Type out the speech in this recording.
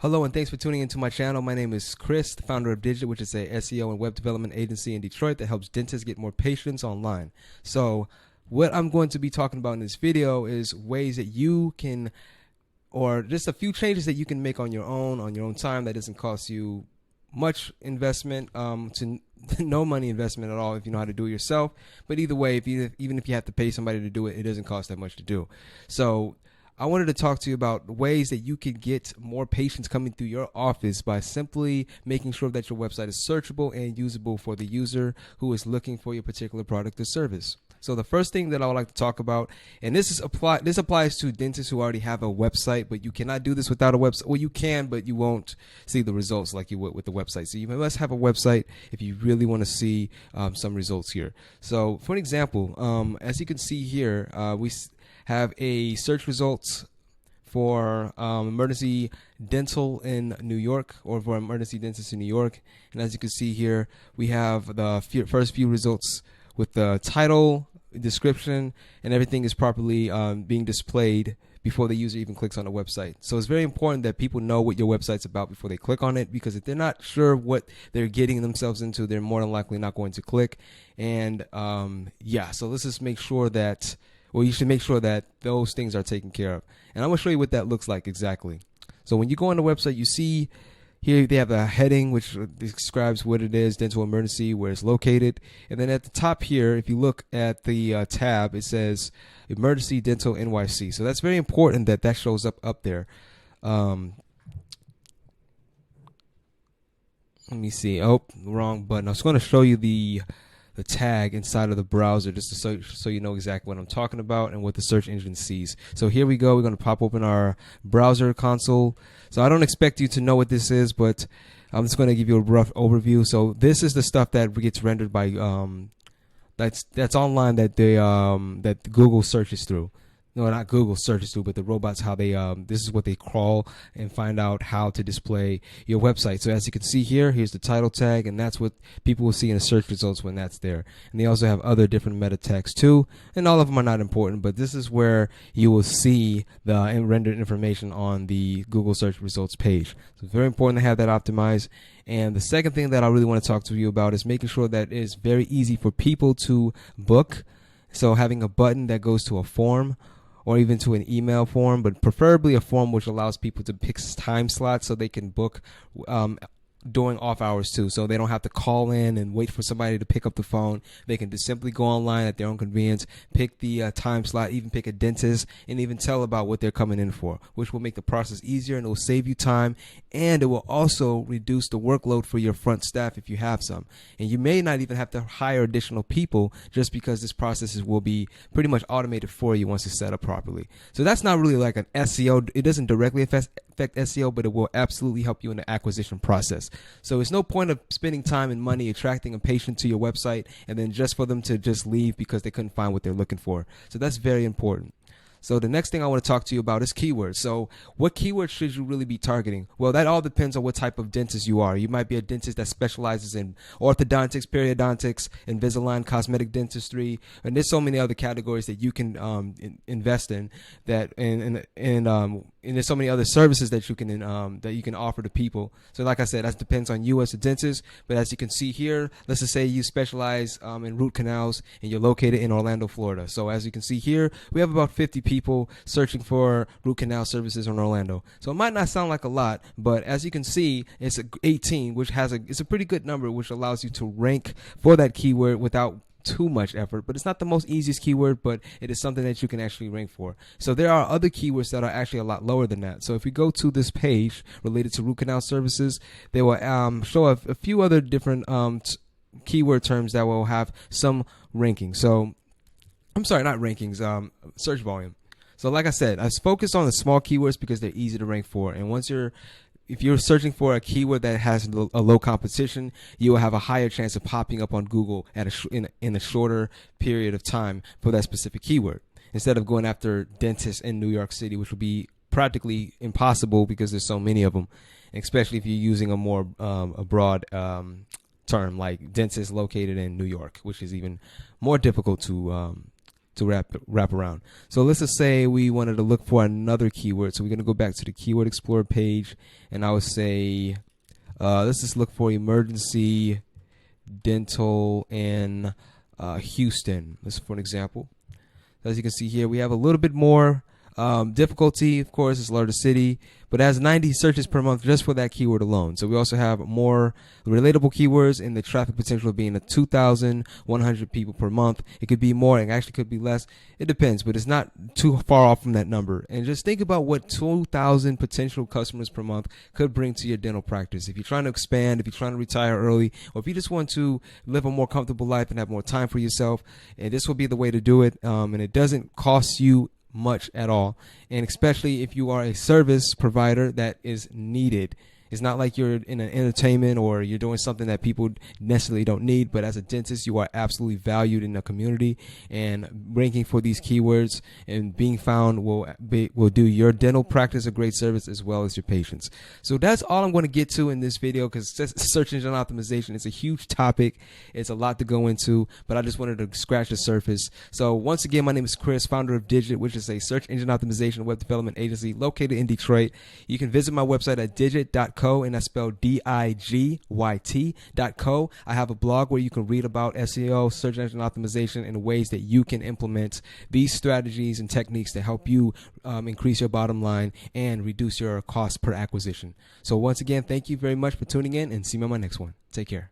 Hello and thanks for tuning into my channel. My name is Chris, the founder of Digit, which is a SEO and web development agency in Detroit that helps dentists get more patients online. So what I'm going to be talking about in this video is ways that you can, or just a few changes that you can make on your own time that doesn't cost you much investment, to no money investment at all if you know how to do it yourself. But either way, even if you have to pay somebody to do it, it doesn't cost that much to do. So I wanted to talk to you about ways that you could get more patients coming through your office by simply making sure that your website is searchable and usable for the user who is looking for your particular product or service. So the first thing that I would like to talk about, and this applies to dentists who already have a website, but you cannot do this without a website. Well, you can, but you won't see the results like you would with the website. So you must have a website if you really want to see some results here. So for an example, as you can see here, we have a search results for emergency dental in New York, or for emergency dentist in New York. And as you can see here, we have the first few results with the title, description, and everything is properly being displayed before the user even clicks on the website. So it's very important that people know what your website's about before they click on it, because if they're not sure what they're getting themselves into, they're more than likely not going to click. And yeah, so let's just make sure that, well, you should make sure that those things are taken care of. And I'm going to show you what that looks like exactly. So when you go on the website, you see here they have a heading which describes what it is, dental emergency, where it's located. And then at the top here, if you look at the tab, it says Emergency Dental NYC. So that's very important that that shows up there. Let me see. Oh, wrong button. I was going to show you the tag inside of the browser just to so you know exactly what I'm talking about and what the search engine sees. So here we go. We're going to pop open our browser console. So I don't expect you to know what this is, but I'm just going to give you a rough overview. So this is the stuff that gets rendered by that's online that that Google searches through. No, not Google searches through, but the robots, how they this is what they crawl and find out how to display your website. So as you can see here, here's the title tag, and that's what people will see in the search results when that's there. And they also have other different meta tags too, and all of them are not important, but this is where you will see the rendered information on the Google search results page. So it's very important to have that optimized. And the second thing that I really want to talk to you about is making sure that it's very easy for people to book. So having a button that goes to a form, or even to an email form, but preferably a form which allows people to pick time slots so they can book during off hours too, so they don't have to call in and wait for somebody to pick up the phone. They can just simply go online at their own convenience, pick the time slot, even pick a dentist, and even tell about what they're coming in for, which will make the process easier, and it will save you time, and it will also reduce the workload for your front staff if you have some. And you may not even have to hire additional people, just because this process will be pretty much automated for you once it's set up properly. So that's not really like an SEO. It doesn't directly affect SEO, but it will absolutely help you in the acquisition process. So it's no point of spending time and money attracting a patient to your website and then just for them to just leave because they couldn't find what they're looking for. So that's very important. So the next thing I want to talk to you about is keywords. So what keywords should you really be targeting? Well, that all depends on what type of dentist you are. You might be a dentist that specializes in orthodontics, periodontics, Invisalign, cosmetic dentistry, and there's so many other categories that you can invest in. And there's so many other services that you can offer to people. So like I said, that depends on you as a dentist. But as you can see here, let's just say you specialize in root canals and you're located in Orlando, Florida. So as you can see here, we have about 50 people searching for root canal services in Orlando. So it might not sound like a lot, but as you can see, it's 18, which it's a pretty good number, which allows you to rank for that keyword without too much effort. But it's not the most easiest keyword, but it is something that you can actually rank for. So there are other keywords that are actually a lot lower than that. So if we go to this page related to root canal services, they will show a few other different keyword terms that will have some ranking. So I'm sorry, not rankings, search volume. So like I said, I focus on the small keywords because they're easy to rank for. And if you're searching for a keyword that has a low competition, you will have a higher chance of popping up on Google in a shorter period of time for that specific keyword, instead of going after dentists in New York City, which will be practically impossible because there's so many of them, especially if you're using a more a broad term like dentist located in New York, which is even more difficult to to wrap around. So let's just say we wanted to look for another keyword. So we're going to go back to the Keyword Explorer page, and I would say, let's just look for emergency dental in Houston. This is for an example. As you can see here, we have a little bit more difficulty. Of course, it's a larger city, but it has 90 searches per month just for that keyword alone. So we also have more relatable keywords, and the traffic potential of being 2,100 people per month. It could be more, it actually could be less. It depends, but it's not too far off from that number. And just think about what 2,000 potential customers per month could bring to your dental practice. If you're trying to expand, if you're trying to retire early, or if you just want to live a more comfortable life and have more time for yourself, and this will be the way to do it. And it doesn't cost you much at all, and especially if you are a service provider that is needed. It's not like you're in an entertainment or you're doing something that people necessarily don't need, but as a dentist, you are absolutely valued in the community, and ranking for these keywords and being found will do your dental practice a great service as well as your patients. So that's all I'm going to get to in this video, because search engine optimization is a huge topic. It's a lot to go into, but I just wanted to scratch the surface. So once again, my name is Chris, founder of Digit, which is a search engine optimization web development agency located in Detroit. You can visit my website at digit.co, and that's spelled DIGYT.co. I have a blog where you can read about SEO, search engine optimization, and ways that you can implement these strategies and techniques to help you increase your bottom line and reduce your cost per acquisition. So once again, thank you very much for tuning in, and see me on my next one. Take care.